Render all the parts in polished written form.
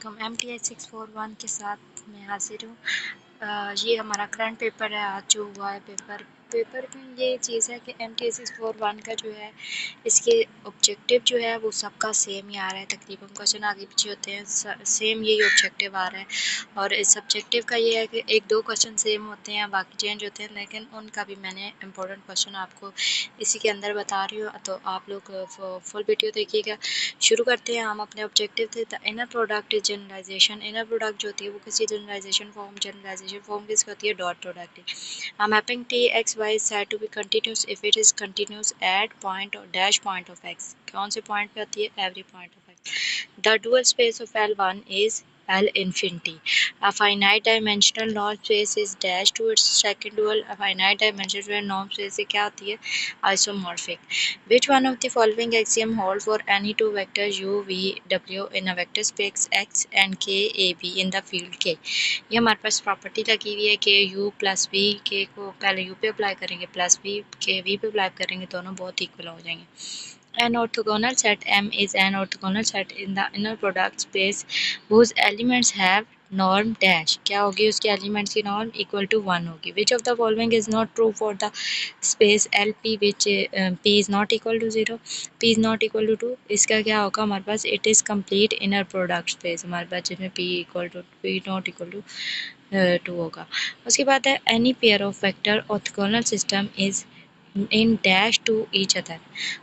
वालेकुम। MTI 641 के साथ मैं हाजिर हूँ। ये हमारा करंट पेपर है, आज जो हुआ है पेपर में ये चीज़ है कि MTI 641 का जो है इसके ऑब्जेक्टिव जो है वो सबका सेम ही आ रहा है। तकरीबन क्वेश्चन आगे पीछे होते हैं, सेम यही ऑब्जेक्टिव आ रहा है। और इस ऑब्जेक्टिव का ये है कि एक दो क्वेश्चन सेम होते हैं, बाकी चेंज होते हैं, लेकिन उनका भी मैंने इंपॉर्टेंट क्वेश्चन आपको इसी के अंदर बता रही हूँ। तो आप लोग फुल वीडियो देखिएगा। शुरू करते हैं। हम अपने ऑब्जेक्टिव थे the inner product is generalization. Inner product जो होती है वो किसी जनरलाइजेशन फॉर्म किसकी होती है? Dot product. Mapping T X Y said to be continuous if it is continuous at point और डैश पॉइंट ऑफ एक्स। कौन से पॉइंट पे होती है? Every point of X. The dual space of L1 is L infinity. A finite dimensional norm space is dash to its second dual. A finite dimensional norm space से क्या होती है? Isomorphic. Which one of the following axiom hold for any two vectors u, v, w in a vector space x and k, a, b in the field k? ये हमारे पास property लगी हुई है कि u प्लस v, k को पहले u पे apply करेंगे, प्लस v k v पे अप्लाई करेंगे, दोनों बहुत इक्वल हो जाएंगे। An orthogonal set M is an orthogonal set in the inner product space whose elements have norm dash. क्या होगी उसके एलिमेंट्स की नॉर्म? इक्वल टू 1 होगी। Which of the following is not true for the space L P which P is not equal to 0, P is not equal to 2। इसका क्या होगा हमारे पास? It is complete inner product space हमारे पास, जिसमें P equal to P not equal to 2 होगा। उसके बाद है any pair of vector orthogonal system is in dash to each other.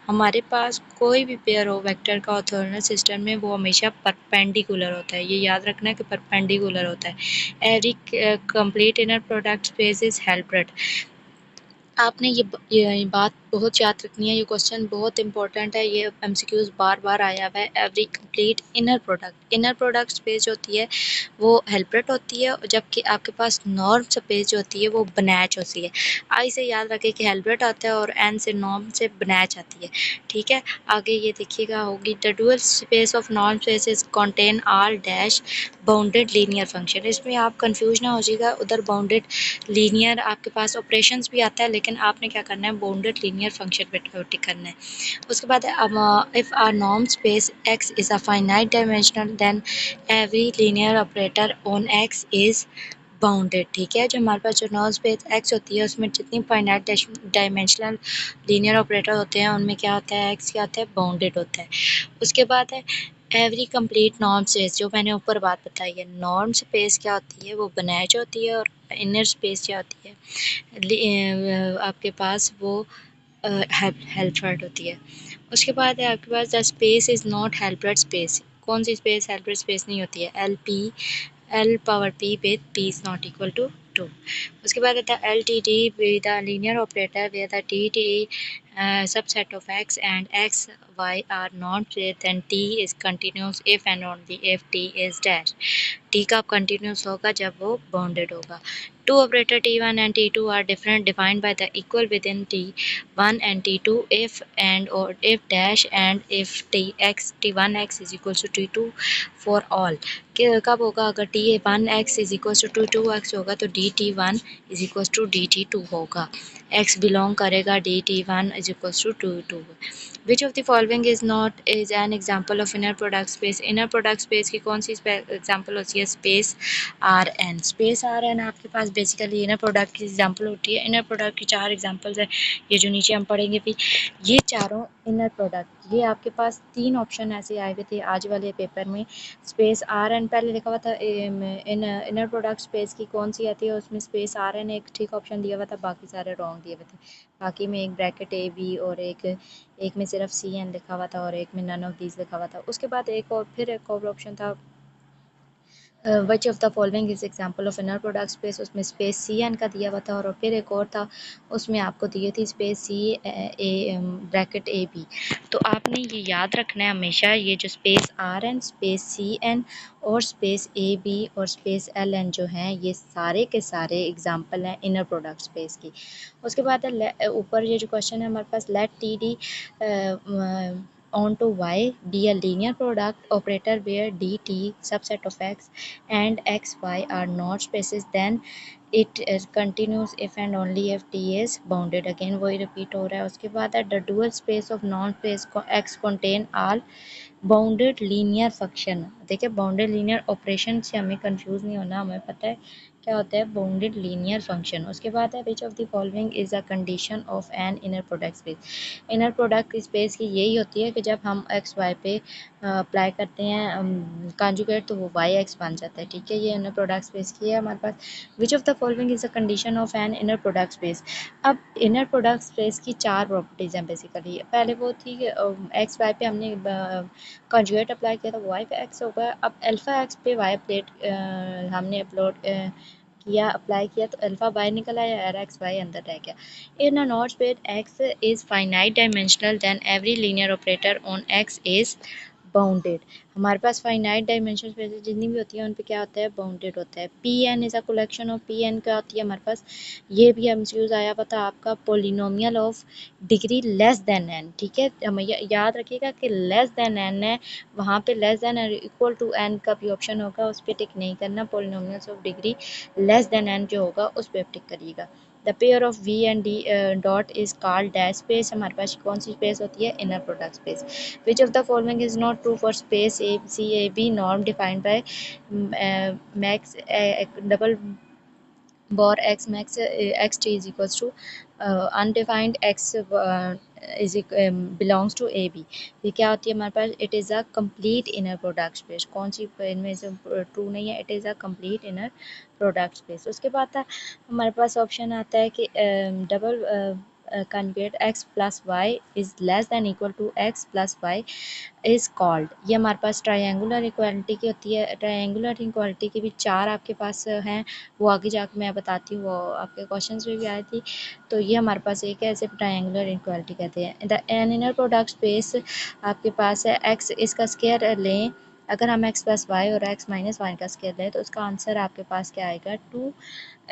हमारे पास कोई भी पेयर हो वेक्टर का ऑर्थोगोनल सिस्टम में, वो हमेशा परपेंडिकुलर होता है। ये याद रखना है कि परपेंडिकुलर होता है। Every complete inner product space is helped. आपने ये बात बहुत याद रखनी है। ये क्वेश्चन बहुत इंपॉर्टेंट है, ये एमसीक्यूज बार बार आया हुआ है। Every complete inner product space होती है वो हेल्प्रेट होती है, जबकि आपके पास नॉर्म स्पेस जो होती है वो बनैच होती है। आई से याद रखें कि हेल्प्रेट आता है और एन से नॉर्म से बनैच आती है। ठीक है, आगे ये देखिएगा होगी the dual space of norm spaces contain all dash bounded linear function. इसमें आप कंफ्यूज ना हो जाएगा, उधर बाउंडेड लीनियर आपके पास ऑपरेशंस भी आता है, लेकिन आपने क्या करना है? बाउंडेड लीनियर फंक्शन पे टिक करना है। उसके बाद if our norm space X is a finite dimensional then every linear operator on X is bounded. ठीक है, जो हमारे पास जो नॉर्म स्पेस एक्स होती है उसमें जितनी फाइनाइट डायमेंशनल लीनियर ऑपरेटर होते हैं उनमें क्या होता है? एक्स क्या होता है? बाउंडेड होता है। उसके बाद है एवरी कंप्लीट नॉर्म स्पेस, जो मैंने ऊपर बात बताई है। नॉर्म स्पेस क्या होती है? वो बनैच होती है। और इनर स्पेस क्या होती है? आपके पास वो हेल्प्रेट होती है। उसके बाद है आपके पास the space is not Hilbert space. कौन सी स्पेस हेल्प्रेट स्पेस नहीं होती है? L power P with P is not equal to 2। उसके बाद आता है L T D with the linear operator where the T T subset of x and x y are not greater then t is continuous if and only if t is dash। t का continuous होगा जब वो bounded होगा। Two operator T1 and T2 are different defined by the equal within T1 and T2 if and or if dash and if T1x is equals to T2 for all। कब होगा? अगर T1x is equals to T2x होगा तो DT1 is equals to DT2 होगा। x belong करेगा DT1 is equals to T2। Which of the following is an example of inner product space? inner product space की कौन सी example होती है? Space R N. Space R N आपके पास basically inner product की example होती है। इनर प्रोडक्ट की 4 एग्जांपल्स है, ये जो नीचे हम पढ़ेंगे भी। ये चारों इनर प्रोडक्ट, ये आपके पास 3 ऑप्शन ऐसे आए हुए थे आज वाले पेपर में। स्पेस आर एन पहले लिखा हुआ था। इनर प्रोडक्ट स्पेस की कौन सी आती है? उसमें स्पेस आर एन एक ठीक ऑप्शन दिया हुआ था, बाकी सारे रॉन्ग दिए हुए थे। बाकी में एक ब्रैकेट ए बी और एक में सिर्फ सी एन लिखा हुआ था और एक में नन ऑफ दीज लिखा हुआ था। उसके बाद एक और ऑप्शन था विच of the following is example of inner product space. उसमें स्पेस सी एन का दिया हुआ था और फिर एक और था, उसमें आपको दिए थी space C A bracket A B. तो आपने ये याद रखना है हमेशा, ये जो space R N, space C N और स्पेस ए बी और स्पेस एल एन जो हैं, ये सारे के सारे एग्जाम्पल हैं इनर प्रोडक्ट स्पेस की। उसके बाद ऊपर ये जो क्वेश्चन है हमारे पास, let T D on to y be a linear product operator where dt subset of x and x y are not spaces, then it continuous if and only if T is bounded, again वही repeat हो रहा है। उसके बाद है the dual space of non space x contain all bounded linear function. देखिए bounded linear operation से हमें कंफ्यूज नहीं होना, हमें पता है क्या होता है बाउंडेड लीनियर फंक्शन। उसके बाद है विच of the following is a condition of an inner product space. Inner product space की यही होती है कि जब हम एक्स वाई पे अप्लाई करते हैं कॉन्जुगेट तो वो वाई एक्स बन जाता है, ठीक है। ये इनर प्रोडक्ट स्पेस की है हमारे पास। Which of the following is a condition of an inner product space. अब इनर प्रोडक्ट स्पेस की चार प्रॉपर्टीज़ हैं बेसिकली। पहले वो थी कि एक्स वाई पे हमने कॉन्जुगेट अप्लाई किया था, वाई पे एक्स होगा। अब अल्फ़ा एक्स पे वाई प्लेट हमने अपलोड किया, अप्लाई किया तो अल्फ़ा वाई निकल आया और एक्स वाई अंदर रह गया। In a normed space X is finite dimensional then every linear operator on X is bounded. हमारे पास फाइनाइट डायमेंशन स्पेसेस जितनी भी होती है उन पे क्या होता है बाउंडेड होता है। P N is a collection of, P N क्या होती है हमारे पास, ये भी एमसीक्यूज आया हुआ था आपका, polynomial of degree less than N, ठीक है। हम याद रखिएगा कि लेस देन एन है, वहाँ पे less than equal to N का भी ऑप्शन होगा, उस पर टिक नहीं करना। Polynomials of degree less than N जो होगा उस पर टिक करिएगा। The pair of V and D dot is called dash space. हमारे पास कौन सी स्पेस होती है inner product space. Which of the following is not true for space A C A B norm defined by max double bor x max x t is equals to undefined x belongs to a b। ये क्या होती है हमारे पास, it is a complete inner product space. कौन सी इनमें से ट्रू नहीं है, it is a complete inner product space. उसके बाद था हमारे पास ऑप्शन आता है कि double conjugate x plus Y is less than equal to x plus Y is called. ये हमारे पास ट्रायंगुलर इक्वालिटी की होती है। ट्रायंगुलर इक्वालिटी की भी चार आपके पास हैं, वो आगे जाकर मैं बताती हूँ, वो आपके क्वेश्चन में भी आई थी। तो ये हमारे पास एक है, ऐसे ट्रायंगुलर इक्वालिटी कहते हैं। The N inner product space आपके पास है एक्स, इसका स्क्वायर लें, अगर हम एक्स प्लस वाई और एक्स माइनस वाई का स्क्वायर लें तो उसका आंसर आपके पास क्या आएगा, टू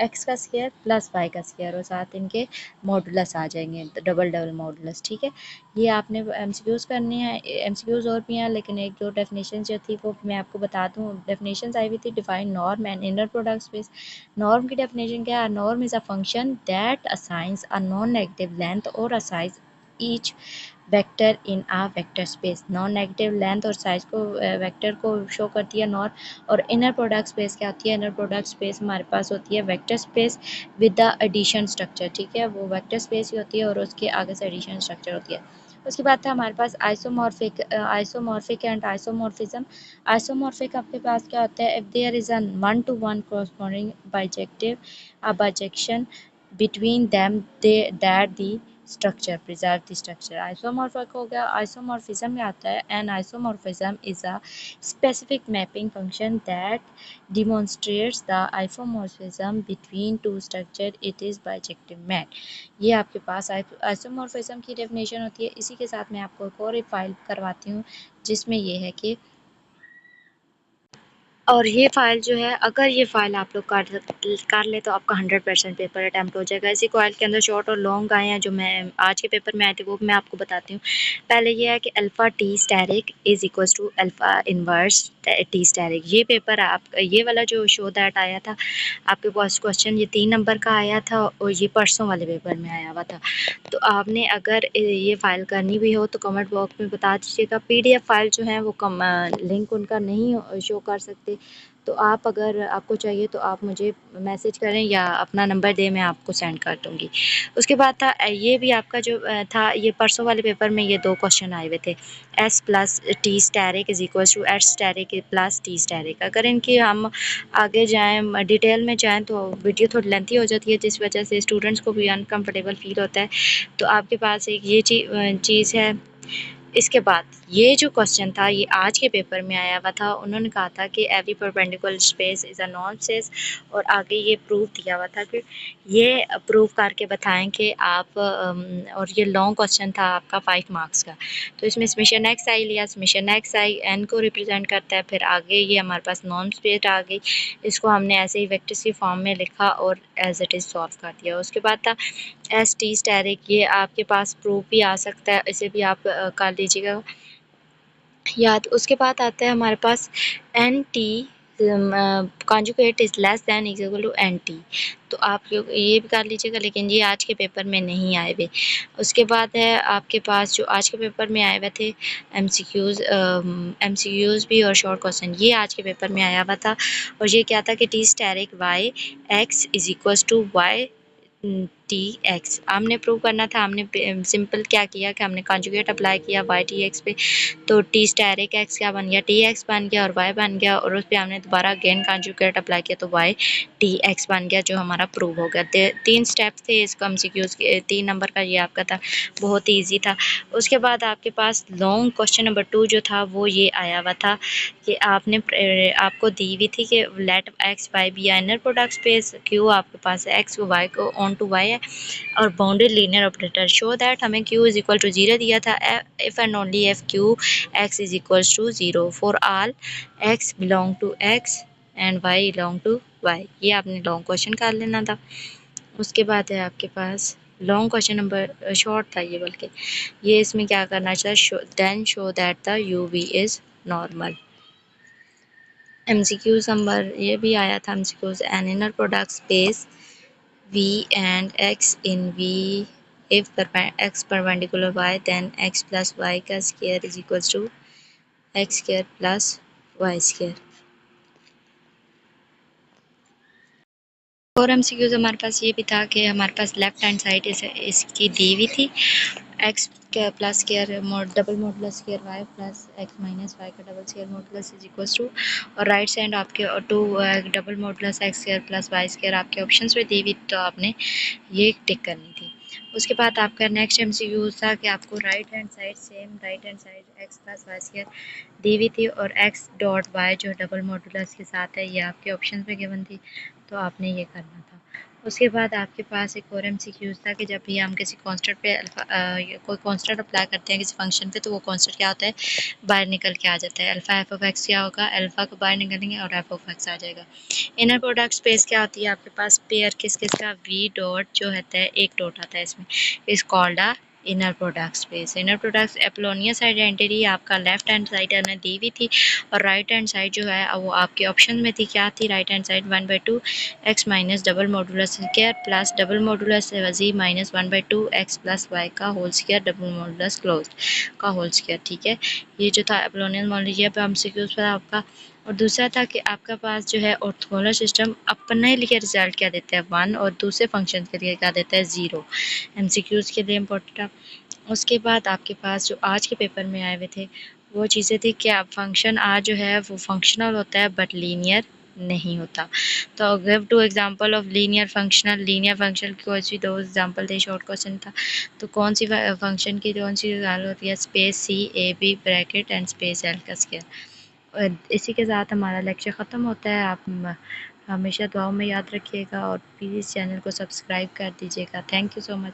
एक्स का स्क्वायर प्लस वाई का स्क्वायर, और साथ इनके मॉडुलस आ जाएंगे, डबल डबल मॉडुलस, ठीक है। ये आपने एमसीक्यूज़ करनी है, एमसीक्यूज़ और भी हैं, लेकिन एक दो डेफिनेशन जो थी वो मैं आपको बता दूँ। डेफिनेशन आई हुई थी, define norm and inner product space. Norm की डेफिनेशन क्या है, norm is a function that assigns a non negative length और असाइज each vector in a vector space. Non negative length और साइज को वेक्टर को शो करती है नॉर्म। और इनर प्रोडक्ट स्पेस क्या होती है, इनर प्रोडक्ट स्पेस हमारे पास होती है vector space with the addition structure, ठीक है। वो वेक्टर स्पेस ही होती है और उसके आगे से एडिशन स्ट्रक्चर होती है। उसके बाद था हमारे पास आइसोमॉर्फिक एंड आइसोमॉर्फिज्म। आइसोमॉर्फिक आपके पास क्या होता है, if there is a one to one corresponding bijective bijection between them they that the structure preserve the structure। Isomorphic हो गया, आइसोमॉर्फिज्म में आता है, and isomorphism is a specific mapping function that demonstrates the isomorphism between two structure, it is bijective map। ये आपके पास isomorphism की definition होती है। इसी के साथ मैं आपको एक और फाइल करवाती हूँ जिसमें ये है कि, और ये फ़ाइल जो है, अगर ये फ़ाइल आप लोग कर ले तो आपका 100% पेपर अटैम्प्ट हो जाएगा। इसी फाइल के अंदर शॉर्ट और लॉन्ग आए हैं जो मैं आज के पेपर में आए थे, वो मैं आपको बताती हूँ। पहले ये है कि alpha T asterisk is equals to alpha inverse T asterisk. ये पेपर आप ये वाला जो शो दैट आया था आपके पास क्वेश्चन, ये 3 नंबर का आया था और ये परसों वाले पेपर में आया हुआ था। तो आपने अगर ये फ़ाइल करनी भी हो तो कमेंट बॉक्स में बता दीजिएगा। PDF फाइल जो है वो लिंक उनका नहीं शो कर सकते, तो आप अगर आपको चाहिए तो आप मुझे मैसेज करें या अपना नंबर दें, मैं आपको सेंड कर दूँगी। उसके बाद था ये भी आपका जो था, ये परसों वाले पेपर में ये 2 क्वेश्चन आए हुए थे, S plus T asterisk is equals to H asterisk plus T asterisk. अगर इनकी हम आगे जाएँ डिटेल में जाएँ तो वीडियो थोड़ी लेंथी हो जाती है, जिस वजह से स्टूडेंट्स को भी अनकम्फर्टेबल फील होता है। तो आपके पास एक ये चीज़ है। इसके बाद ये जो क्वेश्चन था ये आज के पेपर में आया हुआ था। उन्होंने कहा था कि every perpendicular space is a non space, और आगे ये प्रूफ दिया हुआ था कि ये प्रूफ करके बताएं कि आप और ये लॉन्ग क्वेश्चन था आपका 5 मार्क्स का। तो इसमें समेशन एक्स आई लिया, समेशन एक्स आई एन को रिप्रेजेंट करता है, फिर आगे ये हमारे पास नॉन स्पेस आ गई, इसको हमने ऐसे ही वेक्टर्स की फॉर्म में लिखा और एज इट इज़ सॉल्व कर दिया। उसके बाद था एस टी स्टैरिक, ये आपके पास प्रूफ भी आ सकता है, इसे भी आप कर लीजिएगा याद। उसके बाद आता है हमारे पास N T conjugate is less than equal to N T. तो आप ये भी कर लीजिएगा, लेकिन ये आज के पेपर में नहीं आए हुए। उसके बाद है आपके पास जो आज के पेपर में आए हुए थे एमसीक्यूज़ भी और शॉर्ट क्वेश्चन, ये आज के पेपर में आया हुआ था। और ये क्या था कि T asterisk Y X is equals to Y T X हमने प्रूव करना था। हमने सिंपल क्या किया कि हमने कॉन्जुगेट अप्लाई किया वाई टी एक्स पे, तो टी स्टेरिक एक्स क्या बन गया, टी एक्स बन गया और वाई बन गया, और उस पर हमने दोबारा अगेन कॉन्जुगेट अप्लाई किया तो वाई टी एक्स बन गया, जो हमारा प्रूव हो गया। 3 स्टेप्स थे इसको एमसीक्यूज़ के, 3 नंबर का ये आपका था, बहुत ही ईजी था। उसके बाद आपके पास लॉन्ग क्वेश्चन नंबर 2 जो था वो ये आया हुआ था कि आपको दी हुई थी कि let X Y be inner product space Q, आपके पास एक्स वाई को ऑन टू वाई है और bounded linear operator show that, हमें क्यू इज इक्वल टू 0 दिया था। If and only if Q X is equal to 0 for all X belong to X and Y belong to Y. ये आपने long question कर लेना था। उसके बाद है आपके पास लॉन्ग क्वेश्चन नंबर, शॉर्ट था ये बल्कि, ये इसमें क्या करना चाहिए, then show that the U V is normal. MCQs number ये भी आया था, MCQs an inner product space v and x in v if x perpendicular y then x plus y का square is equals to x square plus y square। और MCQs हमारे पास ये भी था कि हमारे पास लेफ्ट हैंड साइड इसकी दी हुई थी, एक्स का plus square double modulus square Y plus X minus Y का double square modulus is equals to, और राइट साइड आपके two double modulus X square plus Y square आपके ऑप्शंस में दी हुई, तो आपने ये टिक करनी थी। उसके बाद आपका नेक्स्ट एमसीक्यू था कि आपको right hand side same right hand side X plus Y square दी हुई थी और एक्स डॉट वाई जो डबल मॉडुलस के साथ है ये आपके ऑप्शन पे गिवन थी, तो आपने ये करना था। उसके बाद आपके पास एक और एमसीक्यूज़ था कि जब भी हम किसी कांस्टेंट पे कोई कांस्टेंट अप्लाई करते हैं किसी फंक्शन पे, तो वो कांस्टेंट क्या होता है, बाहर निकल के आ जाता है। अल्फ़ा एफ ऑफ एक्स क्या होगा, अल्फ़ा को बाहर निकलेंगे और एफ ऑफ एक्स आ जाएगा। इनर प्रोडक्ट स्पेस क्या होती है, आपके पास पेयर किस किस का, वी डॉट जो होता है एक डॉट आता है इसमें, is called a inner product space. Inner product Apollonius identity आपका लेफ्ट हैंड साइड ने दी हुई थी और राइट हैंड साइड जो है वो आपके ऑप्शन में थी, क्या थी, right hand side 1/2 X minus double modulus square plus double modulus जी माइनस 1/2 एक्स प्लस वाई का whole square double modulus close का होल स्क्वायर। ठीक है, ये जो था एपोलोनियस मॉडल, ये एमसीक्यूज़ पर आपका। और दूसरा था कि आपका पास जो है ऑर्थोगोनल सिस्टम अपने लिए रिजल्ट क्या देता है 1 और दूसरे फंक्शन के लिए क्या देता है 0, एमसीक्यूज़ के लिए इम्पोर्टेंट था। उसके बाद आपके पास जो आज के पेपर में आए हुए थे वो चीज़ें थी कि आप फंक्शन आज जो है वो फंक्शनल होता है बट लीनियर नहीं होता। तो give two example of linear function की कोई सी 2 एग्जांपल थे, शॉर्ट क्वेश्चन था। तो कौन सी फंक्शन की कौन सी वैल्यू होती है, space C A B bracket and space L का स्क्वायर। और इसी के साथ हमारा लेक्चर ख़त्म होता है। आप हमेशा दुआओं में याद रखिएगा और प्लीज़ चैनल को सब्सक्राइब कर दीजिएगा। Thank you so much.